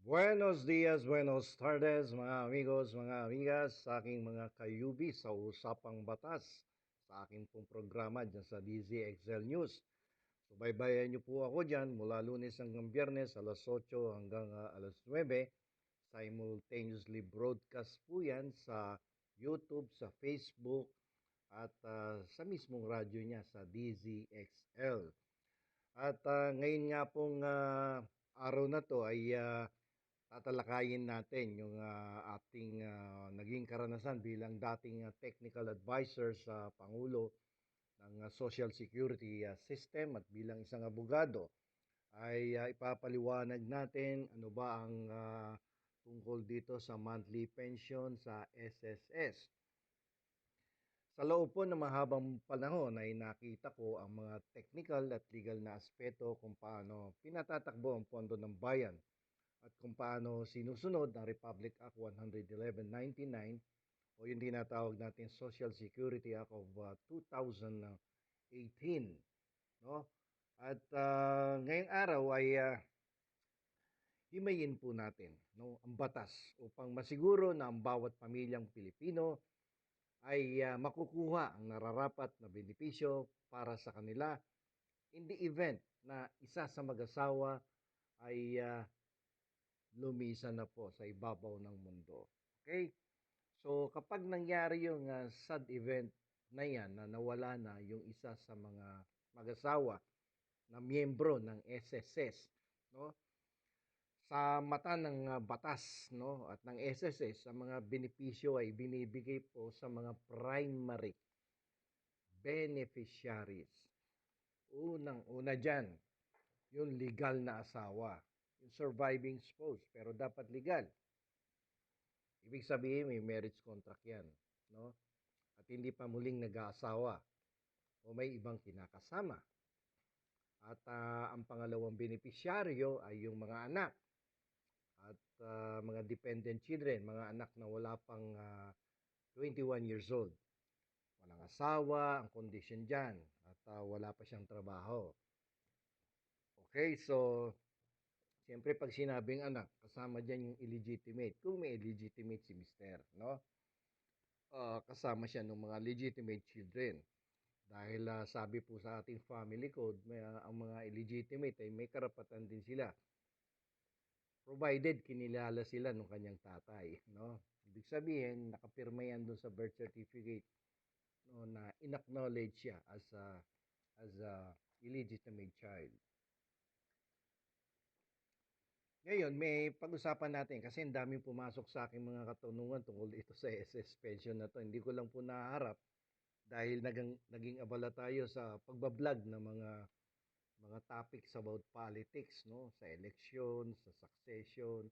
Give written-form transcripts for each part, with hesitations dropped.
Buenos dias, buenos tardes, mga amigos, mga amigas, sa aking mga kayubi sa Usapang Batas, sa aking pong programa dyan sa DZXL News. Subaybayan niyo po ako dyan mula Lunes hanggang Biyernes, alas 8 hanggang alas 9. Simultaneously broadcast po yan sa YouTube, sa Facebook, at sa mismong radyo niya sa DZXL. At ngayon nga pong araw na to ay tatalakayin natin yung ating naging karanasan bilang dating technical advisor sa Pangulo ng Social Security System at bilang isang abogado ay ipapaliwanag natin ano ba ang tungkol dito sa monthly pension sa SSS. Sa loob po ng mahabang panahon ay nakita ko ang mga technical at legal na aspeto kung paano pinatatakbo ang pondo ng bayan at kung paano sinusunod ang Republic Act 111/99 o yung tinatawag natin Social Security Act of 2018, no? At ngayong araw ay himayin po natin, no, ang batas upang masiguro na ang bawat pamilyang Pilipino ay makukuha ang nararapat na benepisyo para sa kanila in the event na isa sa mag-asawa ay lumisan na po sa ibabaw ng mundo. Okay? So kapag nangyari yung sad event na yan na nawala na yung isa sa mga mag-asawa na miyembro ng SSS, no? Sa mata ng batas, no, at ng SSS, ang mga benepisyo ay binibigay po sa mga primary beneficiaries. Unang-una diyan, yung legal na asawa, yung surviving spouse, pero dapat legal. Ibig sabihin may marriage contract 'yan, no? At hindi pa muling nag-aasawa o may ibang kinakasama. At ang pangalawang benepisyaryo ay yung mga anak at mga dependent children, mga anak na wala pang 21 years old. Walang asawa, ang condition diyan at wala pa siyang trabaho. Okay, so siyempre pag sinabing anak, kasama diyan yung illegitimate. Kung may illegitimate si mister, no? Kasama siya ng mga legitimate children. Dahil sabi po sa ating family code, ang mga illegitimate ay may karapatan din sila. Provided kinilala sila ng kanyang tatay. No? Ibig sabihin, nakapirma yan doon sa birth certificate, no, na inacknowledge siya as a illegitimate child. Ngayon, may pag-usapan natin kasi ang daming pumasok sa aking mga katanungan tungkol dito sa SS pension na to. Hindi ko lang po naharap dahil naging abala tayo sa pagbablog ng mga topics about politics, no, sa election, sa succession,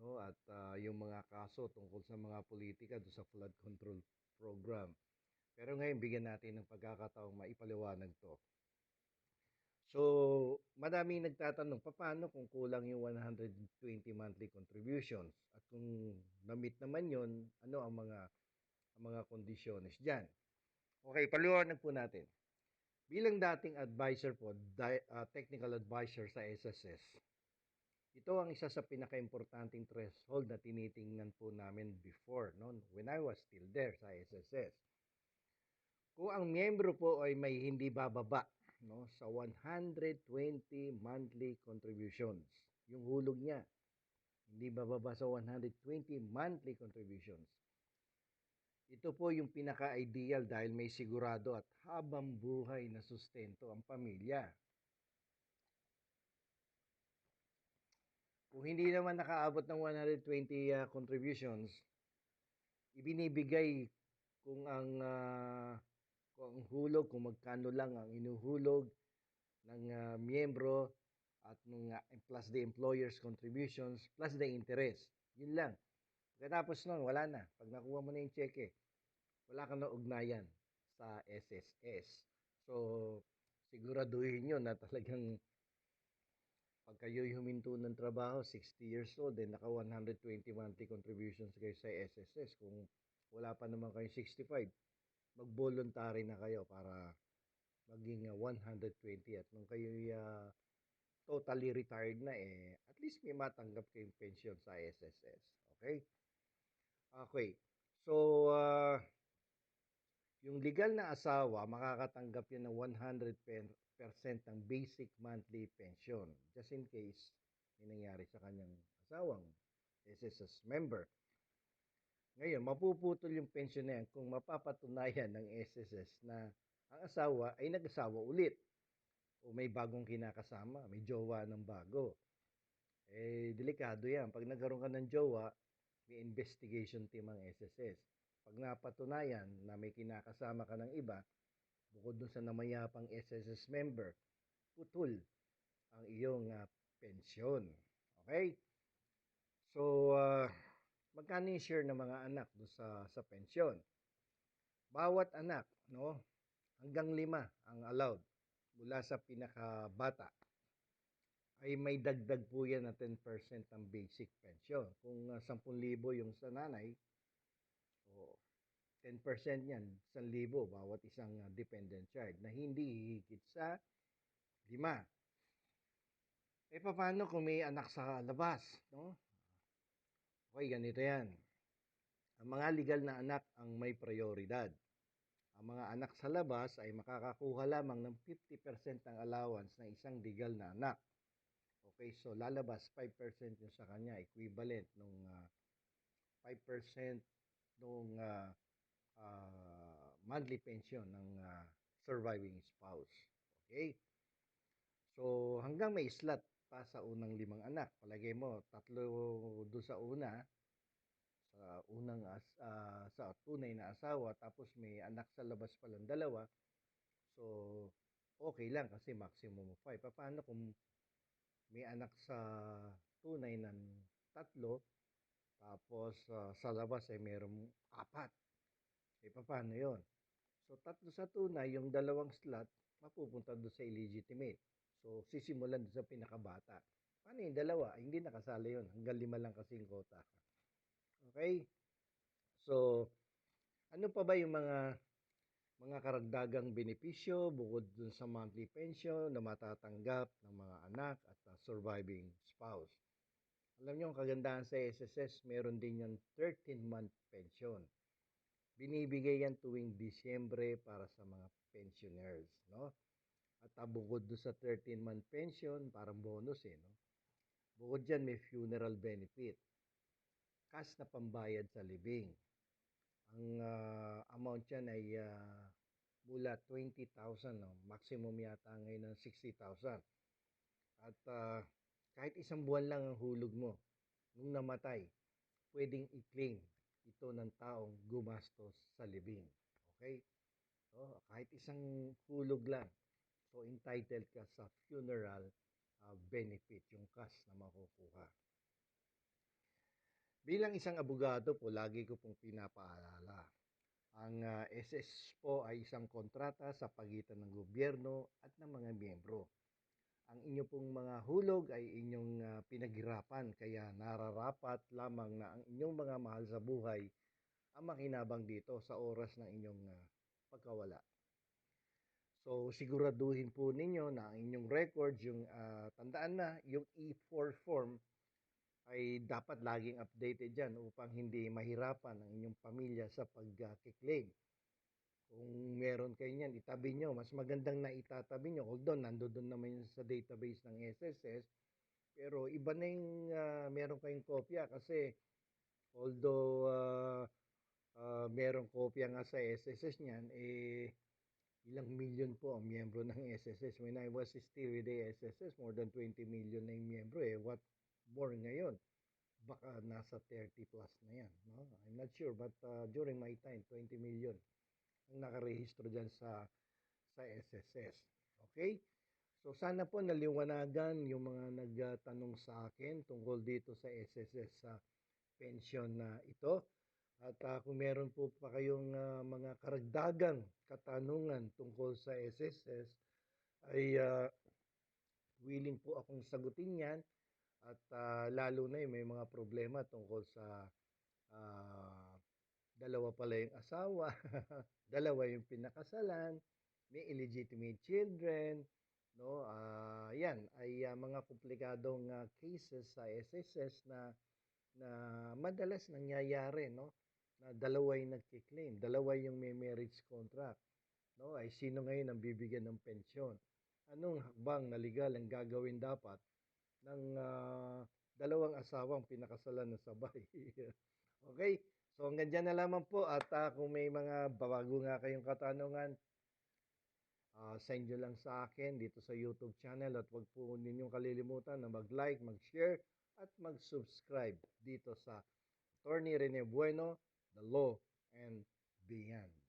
no, at yung mga kaso tungkol sa mga politika do sa flood control program. Pero ngayon bigyan natin ng pagkakataong maipaliwanag to. So, madaming nagtatanong, paano kung kulang yung 120 monthly contributions? At kung na-meet naman yon, ano ang mga kondisyones diyan? Okay, paliwanag po natin. Bilang dating advisor po, technical advisor sa SSS, ito ang isa sa pinaka-importanting threshold na tinitingnan po namin before, no? When I was still there sa SSS. Kung ang miyembro po ay may hindi bababa, no, sa 120 monthly contributions, yung hulog niya, hindi bababa sa 120 monthly contributions. Ito po yung pinaka-ideal dahil may sigurado at habang buhay na sustento ang pamilya. Kung hindi naman nakaabot ng 120 contributions, ibinibigay kung ang kung ang hulog, kung magkano lang ang inuhulog ng miyembro at nung plus the employer's contributions plus the interest. Yun lang. Pagkatapos nun, wala na. Pag nakuha mo na yung cheque, wala kang na ugnayan sa SSS. So, siguraduhin nyo na talagang pag kayo'y huminto ng trabaho, 60 years old, then naka 120 monthly contributions kayo sa SSS. Kung wala pa naman kayo 65, mag-voluntary na kayo para maging 120 at nung kayo totally retired na, at least may matanggap kayong pension sa SSS. Okay? Okay. So, yung legal na asawa, makakatanggap yan ng 100% ng basic monthly pension. Just in case may nangyari sa kanyang asawang SSS member. Ngayon, mapuputol yung pension na yan kung mapapatunayan ng SSS na ang asawa ay nag-asawa ulit o may bagong kinakasama, may jowa ng bago. Delikado yan. Pag nagkaroon ka ng jowa, may investigation team ang SSS. Pag napatunayan na may kinakasama ka ng iba, bukod dun sa namayapang SSS member, putol ang iyong pensyon. Okay? So, magkano yung share ng mga anak do sa pensyon? Bawat anak, no? Hanggang 5 ang allowed mula sa pinakabata ay may dagdag po yan na 10% ng basic pension. Kung 10,000 yung sa nanay, o 10% yan, 1,000 bawat isang dependent child na hindi hihigit sa 5. Paano kung may anak sa labas, no? Okay, ganito yan. Ang mga legal na anak ang may prioridad. Ang mga anak sa labas ay makakakuha lamang ng 50% ng allowance ng isang legal na anak. Okay, so lalabas 5% yung sa kanya, equivalent nung 5% nung monthly pension ng surviving spouse. Okay? So, hanggang may slot pa sa unang 5 anak. Palagay mo, 3 doon sa una, sa unang sa tunay na asawa, tapos may anak sa labas pa lang 2. So, okay lang kasi maximum of 5. Paano kung may anak sa tunay ng 3, tapos sa labas ay merong 4? Paano yon? So, 3 sa tunay, yung 2 slot, mapupunta doon sa illegitimate. So, sisimulan doon sa pinakabata. Paano yung 2? Hindi nakasali yun. Hanggang 5 lang kasi yung quota. Okay? So, ano pa ba yung mga karagdagang benepisyo bukod dun sa monthly pension na matatanggap ng mga anak at surviving spouse? Alam niyo, ang kagandahan sa SSS, meron din yung 13-month pension. Binibigay yan tuwing Disyembre para sa mga pensioners, no? At bukod doon sa 13-month pension, parang bonus no? Bukod dyan, may funeral benefit. Cash na pambayad sa libing. Ang amount yan ay mula 20,000, no? Maximum yata ngayon ng 60,000. At kahit isang buwan lang ang hulog mo, nung namatay, pwedeng i-claim ito ng taong gumastos sa libing. Okay? So, kahit isang hulog lang. So, entitled ka sa funeral benefit, yung cash na makukuha. Bilang isang abogado po, lagi ko pong pinapaalala. Ang SS po ay isang kontrata sa pagitan ng gobyerno at ng mga miyembro. Ang inyo pong mga hulog ay inyong pinaghirapan, kaya nararapat lamang na ang inyong mga mahal sa buhay ang makinabang dito sa oras ng inyong pagkawala. So, siguraduhin po ninyo na ang inyong records, yung tandaan na, yung E4 form ay dapat laging updated dyan upang hindi mahirapan ang inyong pamilya sa pag-claim. Kung meron kayo niyan, itabi nyo. Mas magandang na itatabi nyo. Although, nandoon naman yun sa database ng SSS. Pero iba na yung meron kayong kopya kasi although merong kopya nga sa SSS niyan, ilang million po ang miyembro ng SSS. When I was still with the SSS, more than 20 million na yung miyembro. What more ngayon? Baka nasa 30 plus na yan. No? I'm not sure, but during my time, 20 million ang nakarehistro dyan sa SSS. Okay? So sana po naliwanagan yung mga nagtanong sa akin tungkol dito sa SSS sa pension na ito. At kung meron po pa kayong mga karagdagang katanungan tungkol sa SSS, ay willing po akong sagutin yan. At lalo na may mga problema tungkol sa dalawa pala yung asawa, dalawa yung pinakasalan, may illegitimate children, no? Yan ay mga komplikadong cases sa SSS na madalas nangyayari, no? Na dalawa yung nagki-claim, dalawa yung may marriage contract, no? Ay sino ngayon ang bibigyan ng pensyon? Anong hakbang na legal ang gagawin dapat ng dalawang asawang pinakasalan ng sabay? Okay? So hanggang diyan na lamang po at kung may mga bago nga kayong katanungan, send nyo lang sa akin dito sa YouTube channel at wag po ninyong kalilimutan na mag-like, mag-share at mag-subscribe dito sa Attorney Rene Bueno, The Law and Beyond.